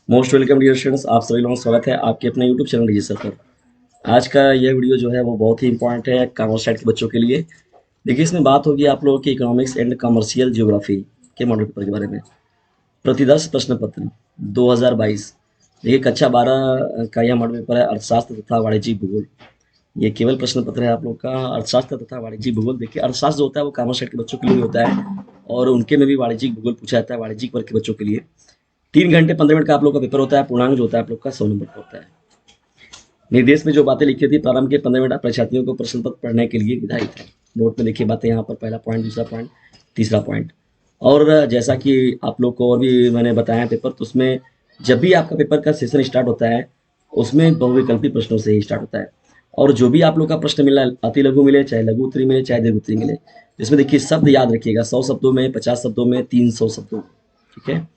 Most welcome dear students, आप सभी लोगों का स्वागत है आपके अपने यूट्यूब चैनल रजिस्टर पर। आज का यह वीडियो जो है वो बहुत ही इंपॉर्टेंट है कॉमर्स साइड के बच्चों के लिए। देखिए, इसमें बात होगी आप लोगों की इकोनॉमिक्स एंड कमर्शियल ज्योग्राफी के मॉडल पेपर के बारे में। प्रतिदर्श प्रश्न पत्र 2022। देखिए, कक्षा 12 का यह मॉडल पेपर है, अर्थशास्त्र तथा वाणिज्यिक भूगोल। ये केवल प्रश्न पत्र है आप लोग का, अर्थशास्त्र तथा वाणिज्यिक भूगोल। देखिए, अर्थशास्त्र जो होता है वो कॉमर्स साइड के बच्चों के लिए भी होता है और उनके में भी वाणिज्यिक भूगोल पूछा जाता है वाणिज्यिक वर्ग के बच्चों के लिए। 3 घंटे 15 मिनट का आप लोग का पेपर होता है। पूर्णांक जो होता है आप लोग का 100 नंबर का होता है। निर्देश में जो बातें लिखी थी, प्रारंभ के 15 मिनट परीक्षार्थियों को प्रश्न पत्र पढ़ने के लिए निर्धारित है। नोट में देखिए बातें यहाँ पर, पहला पॉइंट, दूसरा पॉइंट, तीसरा पॉइंट। और जैसा कि आप लोग को और भी मैंने बताया पेपर, तो उसमें जब भी आपका पेपर का सेशन स्टार्ट होता है उसमें बहुविकल्पी प्रश्नों से ही स्टार्ट होता है। और जो भी आप लोग का प्रश्न मिला, अति लघु मिले, चाहे लघु उत्तरी मिले, चाहे दीर्घ उत्तरी मिले, इसमें देखिए शब्द याद रखिएगा, 100 शब्दों में, 50 शब्दों में, 300 शब्दों। ठीक है।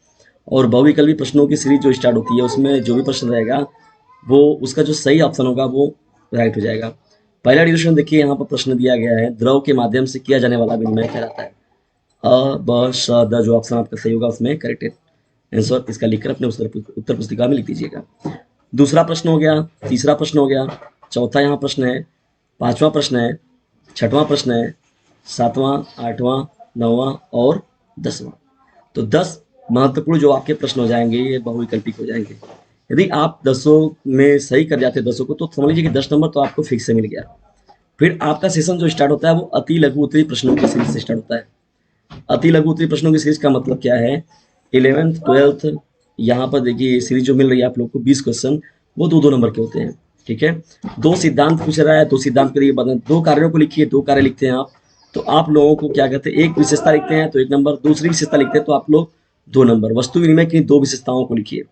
और बहुविकल्पी प्रश्नों की सीरीज जो स्टार्ट होती है उसमें जो भी प्रश्न रहेगा वो उसका जो सही ऑप्शन होगा वो राइट हो जाएगा। पहला डिविजन देखिए, यहाँ पर प्रश्न दिया गया है, द्रव के माध्यम से किया जाने वाला विनिमय कहलाता है। अ ब श द, जो ऑप्शन आपका सही होगा उसमें करेक्ट आंसर इसका लिखकर अपने उत्तर पुस्तिका में लिख दीजिएगा। दूसरा प्रश्न हो गया, तीसरा प्रश्न हो गया, चौथा यहाँ प्रश्न है, पांचवा प्रश्न है, छठवां प्रश्न है, सातवां, आठवां, नौवां और 10वां। तो 10 महत्वपूर्ण जो आपके प्रश्न हो जाएंगे ये बहुविकल्पिक हो जाएंगे। यदि आप 10 में सही कर जाते 10 को, तो समझ लीजिए कि 10 नंबर तो आपको फिक्स से मिल गया। फिर आपका सेशन जो स्टार्ट होता है वो अति लघु उत्तरी प्रश्नों की सीरीज से स्टार्ट होता है। अति लघु उत्तरी प्रश्नों की सीरीज का मतलब क्या है? 11th 12th, यहाँ पर देखिए सीरीज जो मिल रही है आप लोग को 20 क्वेश्चन, वो 2-2 नंबर के होते हैं। ठीक है। 2 सिद्धांत पूछ रहा है, 2 सिद्धांत के लिए बता, 2 कार्यों को लिखिए, 2 कार्य लिखते हैं आप, तो आप लोगों को क्या कहते हैं, एक विशेषता लिखते हैं तो 1 नंबर, दूसरी विशेषता लिखते हैं तो आप लोग 2 नंबर। वस्तु विनिमय की 2 विशेषताओं को लिखिए।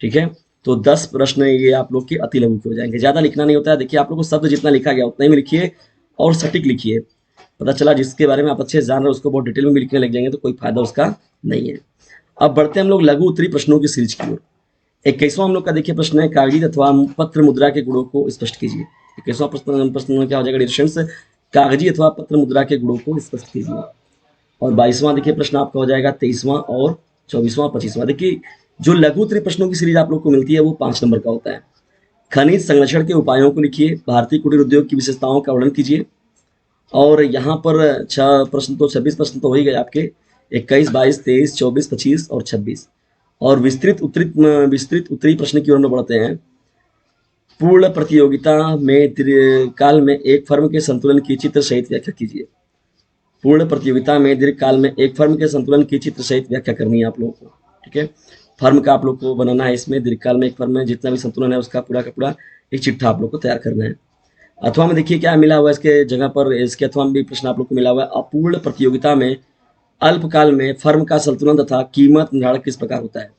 ठीक है। तो 10 प्रश्न ये आप लोग के अति लघु के हो जाएंगे। ज्यादा लिखना नहीं होता है। देखिए, आप लोग को शब्द जितना लिखा गया उतना ही में लिखिए और सटीक लिखिए। पता चला जिसके बारे में आप अच्छे से जान रहे हो उसको बहुत डिटेल में भी लिखने लग जाएंगे तो कोई फायदा उसका नहीं है। अब बढ़ते हैं हम लोग लघु उत्तरी प्रश्नों की सीरीज की ओर। 21वां हम लोग का देखिए प्रश्न है, कागजी अथवा पत्र मुद्रा के गुणों को स्पष्ट कीजिए। 21वां प्रश्न क्या हो जाएगा डिस्टेंस, कागजी अथवा पत्र मुद्रा के गुणों को स्पष्ट कीजिए। और 22वां देखिए प्रश्न आपका हो जाएगा, 23वां और 24वां 25वां। देखिए, जो लघु उत्तरी प्रश्नों की सीरीज आप लोग को मिलती है वो 5 नंबर का होता है। खनिज संरक्षण के उपायों को लिखिए, भारतीय कुटीर उद्योग की विशेषताओं का वर्णन कीजिए। और यहाँ पर 26 प्रश्न तो हो ही गए आपके, 21, 22, 23, 24, 25 और 26। और विस्तृत उत्तरी प्रश्न की ओर में बढ़ते हैं। पूर्ण प्रतियोगिता में दीर्घकाल में एक फर्म के संतुलन की चित्र सहित व्याख्या कीजिए। पूर्ण प्रतियोगिता में दीर्घकाल में एक फर्म के संतुलन की चित्र सहित व्याख्या करनी है आप लोगों को। ठीक है। फर्म का आप लोग को बनाना है, इसमें दीर्घकाल में एक फर्म में जितना भी संतुलन है उसका पूरा का पूरा एक चिट्ठा आप लोग को तैयार करना है। अथवा में देखिए क्या मिला हुआ है इसके जगह पर, इसके अथवा में भी प्रश्न आप लोग को मिला हुआ है, अपूर्ण प्रतियोगिता में अल्पकाल में फर्म का संतुलन तथा कीमत निर्धारण किस प्रकार होता है,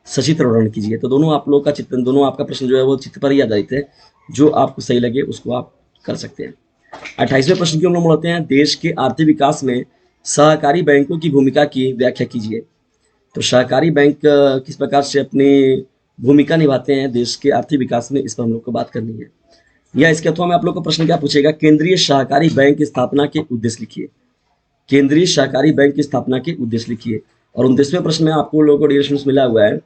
सचित्र वर्णन कीजिए। तो दोनों आप लोग का चित्र, दोनों आपका प्रश्न जो है वो चित्र पर ही आधारित है, जो आपको सही लगे उसको आप कर सकते हैं। 28वें प्रश्न की हम लोग बढ़ते हैं, देश के आर्थिक विकास में सहकारी बैंकों की भूमिका की व्याख्या कीजिए। तो सहकारी बैंक किस प्रकार से अपनी भूमिका निभाते हैं देश के आर्थिक विकास में, इस पर हम लोग को बात करनी है। या इसके अथवा में आप लोग को प्रश्न क्या पूछेगा, केंद्रीय सहकारी बैंक की स्थापना के उद्देश्य लिखिए। केंद्रीय सहकारी बैंक की स्थापना के उद्देश्य लिखिए। और 29वें प्रश्न में आपको लोगों को डिरेक्शन मिला हुआ है,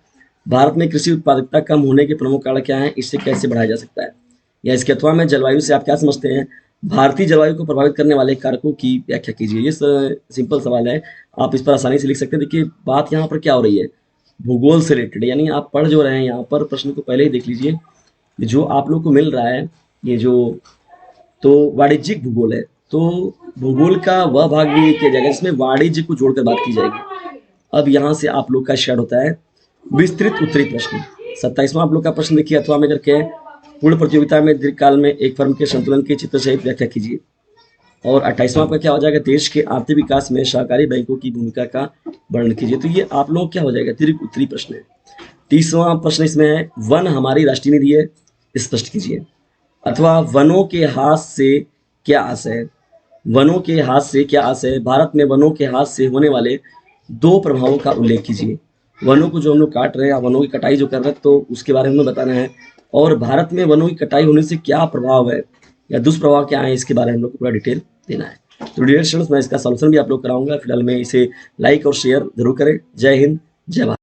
भारत में कृषि उत्पादकता कम होने के प्रमुख कारण क्या है, इससे कैसे बढ़ाया जा सकता है। या इसके अथवा में जलवायु से आप क्या समझते हैं, भारतीय जलवायु को प्रभावित करने वाले कारकों की व्याख्या कीजिए। ये सिंपल सवाल है, आप इस पर आसानी से लिख सकते हैं। देखिए, बात यहाँ पर क्या हो रही है, भूगोल से रिलेटेड, यानी आप पढ़ जो रहे हैं यहाँ पर प्रश्न को पहले ही देख लीजिए। जो आप लोग को मिल रहा है ये जो, तो वाणिज्यिक भूगोल है, तो भूगोल का वह भाग भी किया जाएगा जिसमें वाणिज्य को जोड़कर बात की जाएगी। अब यहाँ से आप लोग का स्टार्ट होता है विस्तृत उत्तरी प्रश्न। 27वां आप लोग का प्रश्न देखिए, अथवा में करके, पूर्ण प्रतियोगिता में दीर्घकाल में एक फर्म के संतुलन के चित्र सहित व्याख्या कीजिए। और 28वां आपका क्या हो जाएगा, देश के आर्थिक विकास में सहकारी बैंकों की भूमिका का वर्णन कीजिए। तो ये आप लोग क्या हो जाएगा, दीर्घ उत्तरी प्रश्न है। 30वां प्रश्न इसमें है, वन हमारी राष्ट्रीय निधि है, स्पष्ट कीजिए। अथवा वनों के हाथ से क्या आशय है, वनों के हाथ से क्या आशय है, भारत में वनों के हाथ से होने वाले 2 प्रभावों का उल्लेख कीजिए। वनों को जो हम लोग काट रहे हैं, वनों की कटाई जो कर रहे हैं, तो उसके बारे में बताना है। और भारत में वनों की कटाई होने से क्या प्रभाव है या दुष्प्रभाव क्या है, इसके बारे में हम लोग को पूरा डिटेल देना है। तो डियर स्टूडेंट्स, मैं इसका सॉल्यूशन भी आप लोग कराऊंगा। फिलहाल में इसे लाइक और शेयर जरूर करें। जय हिंद, जय भारत।